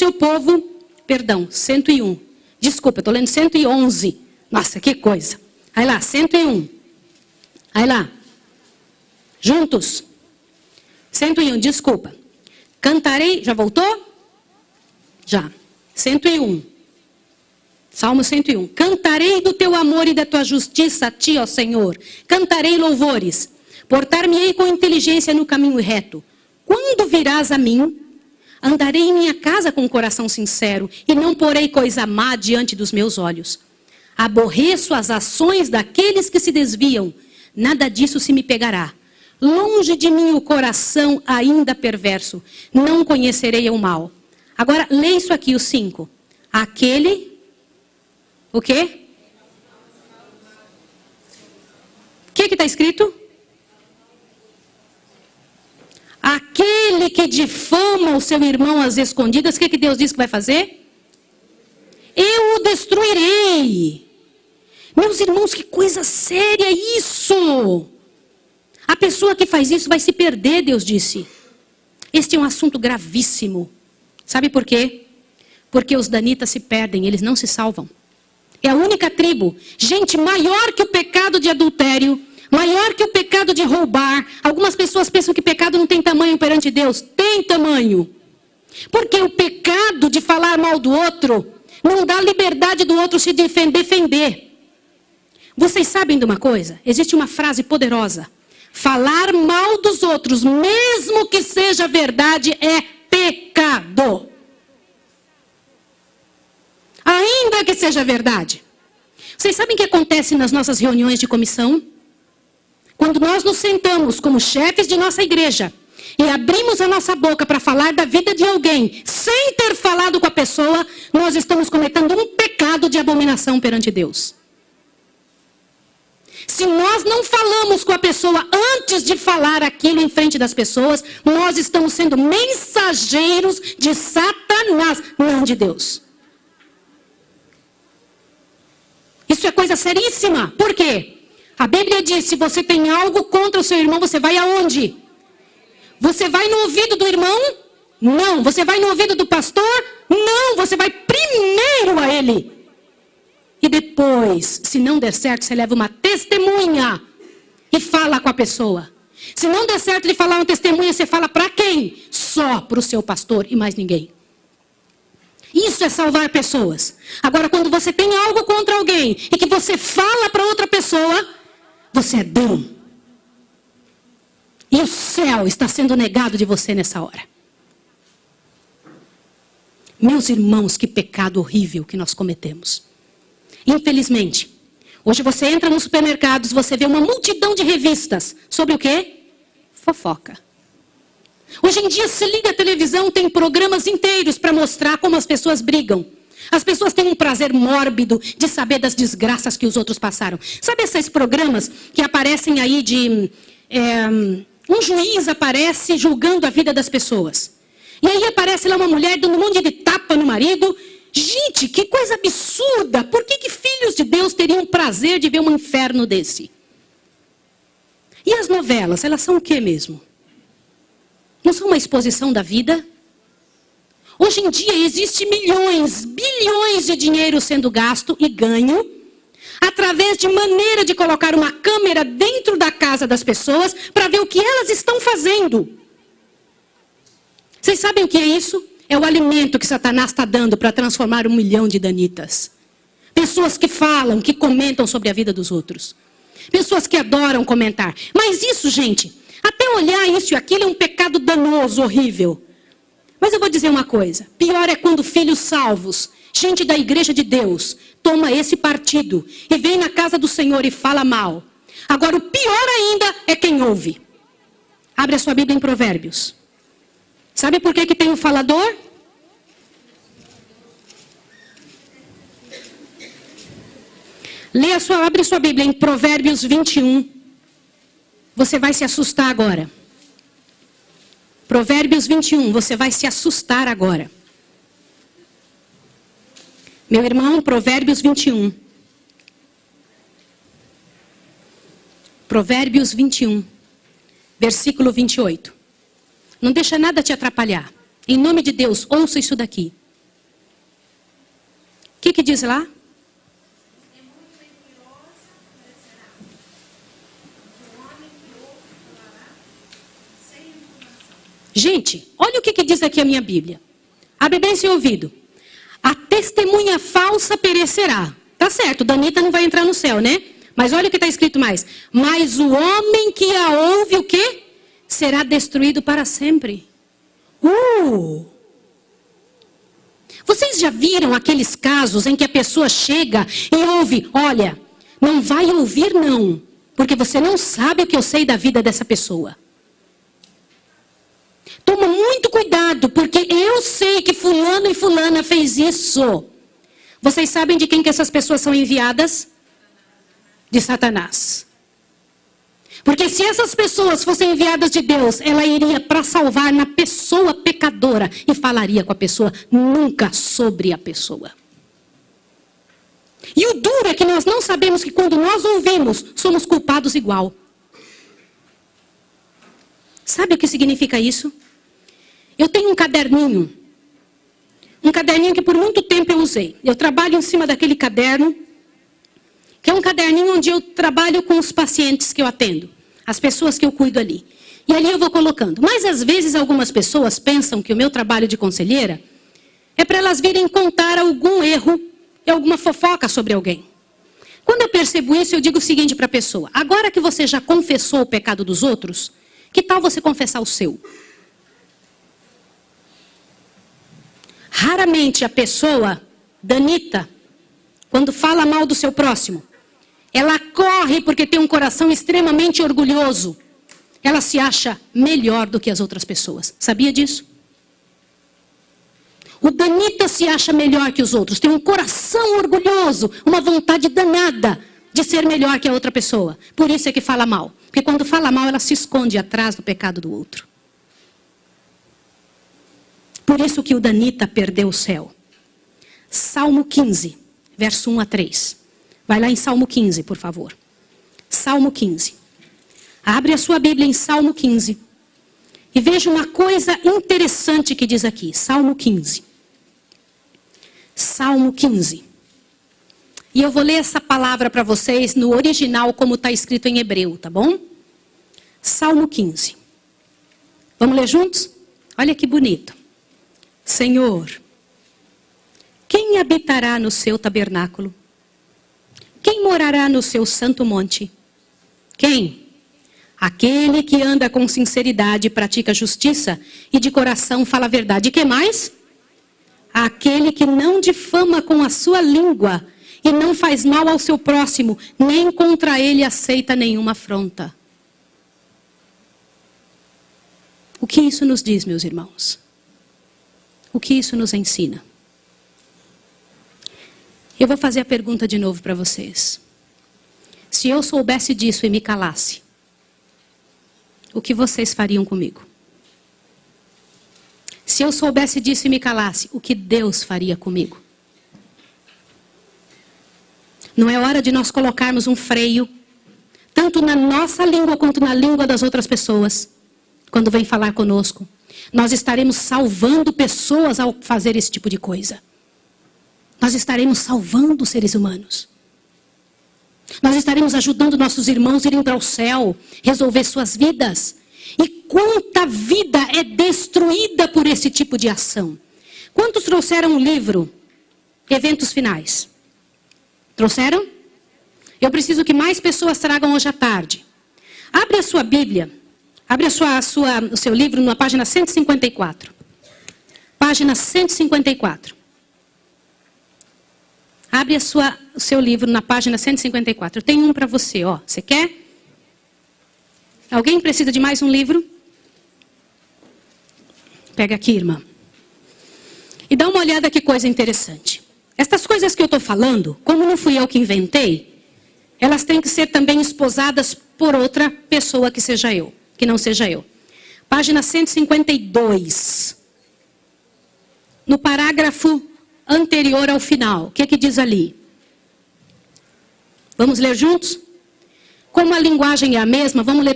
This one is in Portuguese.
seu povo, perdão, 101. Desculpa, estou lendo 111. Nossa, que coisa. Aí lá, 101. Aí lá. Juntos. 101, desculpa. Cantarei, já voltou? Já. 101. Salmo 101. Cantarei do teu amor e da tua justiça a ti, ó Senhor. Cantarei louvores. Portar-me-ei com inteligência no caminho reto. Quando virás a mim, andarei em minha casa com um coração sincero e não porei coisa má diante dos meus olhos. Aborreço as ações daqueles que se desviam. Nada disso se me pegará. Longe de mim o coração ainda perverso. Não conhecerei o mal. Agora, lê isso aqui, o 5. Aquele... O quê? O que está escrito? Aquele que difama o seu irmão às escondidas, o que Deus diz que vai fazer? Eu o destruirei. Meus irmãos, que coisa séria isso! A pessoa que faz isso vai se perder, Deus disse. Este é um assunto gravíssimo. Sabe por quê? Porque os danitas se perdem, eles não se salvam. É a única tribo. Gente, maior que o pecado de adultério, maior que o pecado de roubar. Algumas pessoas pensam que pecado não tem tamanho perante Deus. Tem tamanho. Porque o pecado de falar mal do outro não dá liberdade do outro se defender. Vocês sabem de uma coisa? Existe uma frase poderosa. Falar mal dos outros, mesmo que seja verdade, é pecado. Ainda que seja verdade. Vocês sabem o que acontece nas nossas reuniões de comissão? Quando nós nos sentamos como chefes de nossa igreja e abrimos a nossa boca para falar da vida de alguém, sem ter falado com a pessoa, nós estamos cometendo um pecado de abominação perante Deus. Se nós não falamos com a pessoa antes de falar aquilo em frente das pessoas, nós estamos sendo mensageiros de Satanás, não de Deus. Isso é coisa seríssima. Por quê? A Bíblia diz, se você tem algo contra o seu irmão, você vai aonde? Você vai no ouvido do irmão? Não. Você vai no ouvido do pastor? Não. Você vai primeiro a ele. E depois, se não der certo, você leva uma testemunha e fala com a pessoa. Se não der certo de falar uma testemunha, você fala para quem? Só para o seu pastor e mais ninguém. Isso é salvar pessoas. Agora, quando você tem algo contra alguém e que você fala para outra pessoa, você é bom. E o céu está sendo negado de você nessa hora. Meus irmãos, que pecado horrível que nós cometemos. Infelizmente, hoje você entra nos supermercados, você vê uma multidão de revistas. Sobre o quê? Fofoca. Hoje em dia, se liga a televisão, tem programas inteiros para mostrar como as pessoas brigam. As pessoas têm um prazer mórbido de saber das desgraças que os outros passaram. Sabe esses programas que aparecem aí de... um juiz aparece julgando a vida das pessoas. E aí aparece lá uma mulher dando um monte de tapa no marido. Gente, que coisa absurda! Por que filhos de Deus teriam prazer de ver um inferno desse? E as novelas, elas são o que mesmo? Não são uma exposição da vida? Hoje em dia existe milhões, bilhões de dinheiro sendo gasto e ganho através de maneira de colocar uma câmera dentro da casa das pessoas para ver o que elas estão fazendo. Vocês sabem o que é isso? É o alimento que Satanás está dando para transformar 1 milhão de danitas. Pessoas que falam, que comentam sobre a vida dos outros. Pessoas que adoram comentar. Mas isso, gente, até olhar isso e aquilo é um pecado danoso, horrível. Mas eu vou dizer uma coisa. Pior é quando filhos salvos, gente da igreja de Deus, toma esse partido e vem na casa do Senhor e fala mal. Agora, o pior ainda é quem ouve. Abre a sua Bíblia em Provérbios. Sabe por que tem o falador? Abre a sua Bíblia em Provérbios 21. Você vai se assustar agora. Provérbios 21, você vai se assustar agora. Meu irmão, Provérbios 21. Provérbios 21, versículo 28. Não deixa nada te atrapalhar. Em nome de Deus, ouça isso daqui. que diz lá? Gente, olha o que diz aqui a minha Bíblia. Abre bem seu ouvido. A testemunha falsa perecerá. Tá certo, Danita não vai entrar no céu, né? Mas olha o que está escrito mais. Mas o homem que a ouve, o quê? Será destruído para sempre. Vocês já viram aqueles casos em que a pessoa chega e ouve, olha, não vai ouvir não, porque você não sabe o que eu sei da vida dessa pessoa. Toma muito cuidado, porque eu sei que fulano e fulana fez isso. Vocês sabem de quem que essas pessoas são enviadas? De Satanás. Porque se essas pessoas fossem enviadas de Deus, ela iria para salvar na pessoa pecadora e falaria com a pessoa, nunca sobre a pessoa. E o duro é que nós não sabemos que quando nós ouvimos, somos culpados igual. Sabe o que significa isso? Eu tenho um caderninho que por muito tempo eu usei. Eu trabalho em cima daquele caderno, que é um caderninho onde eu trabalho com os pacientes que eu atendo, as pessoas que eu cuido ali. E ali eu vou colocando. Mas às vezes algumas pessoas pensam que o meu trabalho de conselheira é para elas virem contar algum erro e alguma fofoca sobre alguém. Quando eu percebo isso, eu digo o seguinte para a pessoa. Agora que você já confessou o pecado dos outros, que tal você confessar o seu? Raramente a pessoa, Danita, quando fala mal do seu próximo, ela corre porque tem um coração extremamente orgulhoso. Ela se acha melhor do que as outras pessoas. Sabia disso? O Danita se acha melhor que os outros. Tem um coração orgulhoso, uma vontade danada de ser melhor que a outra pessoa. Por isso é que fala mal. Porque quando fala mal, ela se esconde atrás do pecado do outro. Por isso que o Danita perdeu o céu. Salmo 15, verso 1 a 3. Vai lá em Salmo 15, por favor. Salmo 15. Abre a sua Bíblia em Salmo 15. E veja uma coisa interessante que diz aqui. Salmo 15. Salmo 15. E eu vou ler essa palavra para vocês no original, como está escrito em hebreu, tá bom? Salmo 15. Vamos ler juntos? Olha que bonito. Senhor, quem habitará no seu tabernáculo? Quem morará no seu santo monte? Quem? Aquele que anda com sinceridade, pratica justiça e de coração fala a verdade. E que mais? Aquele que não difama com a sua língua e não faz mal ao seu próximo, nem contra ele aceita nenhuma afronta. O que isso nos diz, meus irmãos? O que isso nos ensina? Eu vou fazer a pergunta de novo para vocês. Se eu soubesse disso e me calasse, o que vocês fariam comigo? Se eu soubesse disso e me calasse, o que Deus faria comigo? Não é hora de nós colocarmos um freio, tanto na nossa língua quanto na língua das outras pessoas, quando vem falar conosco? Nós estaremos salvando pessoas ao fazer esse tipo de coisa. Nós estaremos salvando seres humanos. Nós estaremos ajudando nossos irmãos a irem para o céu, resolver suas vidas. E quanta vida é destruída por esse tipo de ação? Quantos trouxeram um livro, Eventos Finais? Trouxeram? Eu preciso que mais pessoas tragam hoje à tarde. Abre a sua Bíblia. Abre o seu livro na página 154. Página 154. Abre o seu livro na página 154. Eu tenho um para você, ó. Você quer? Alguém precisa de mais um livro? Pega aqui, irmã. E dá uma olhada que coisa interessante. Estas coisas que eu estou falando, como não fui eu que inventei, elas têm que ser também esposadas por outra pessoa que seja eu. Que não seja eu. Página 152. No parágrafo anterior ao final. O que é que diz ali? Vamos ler juntos? Como a linguagem é a mesma, vamos ler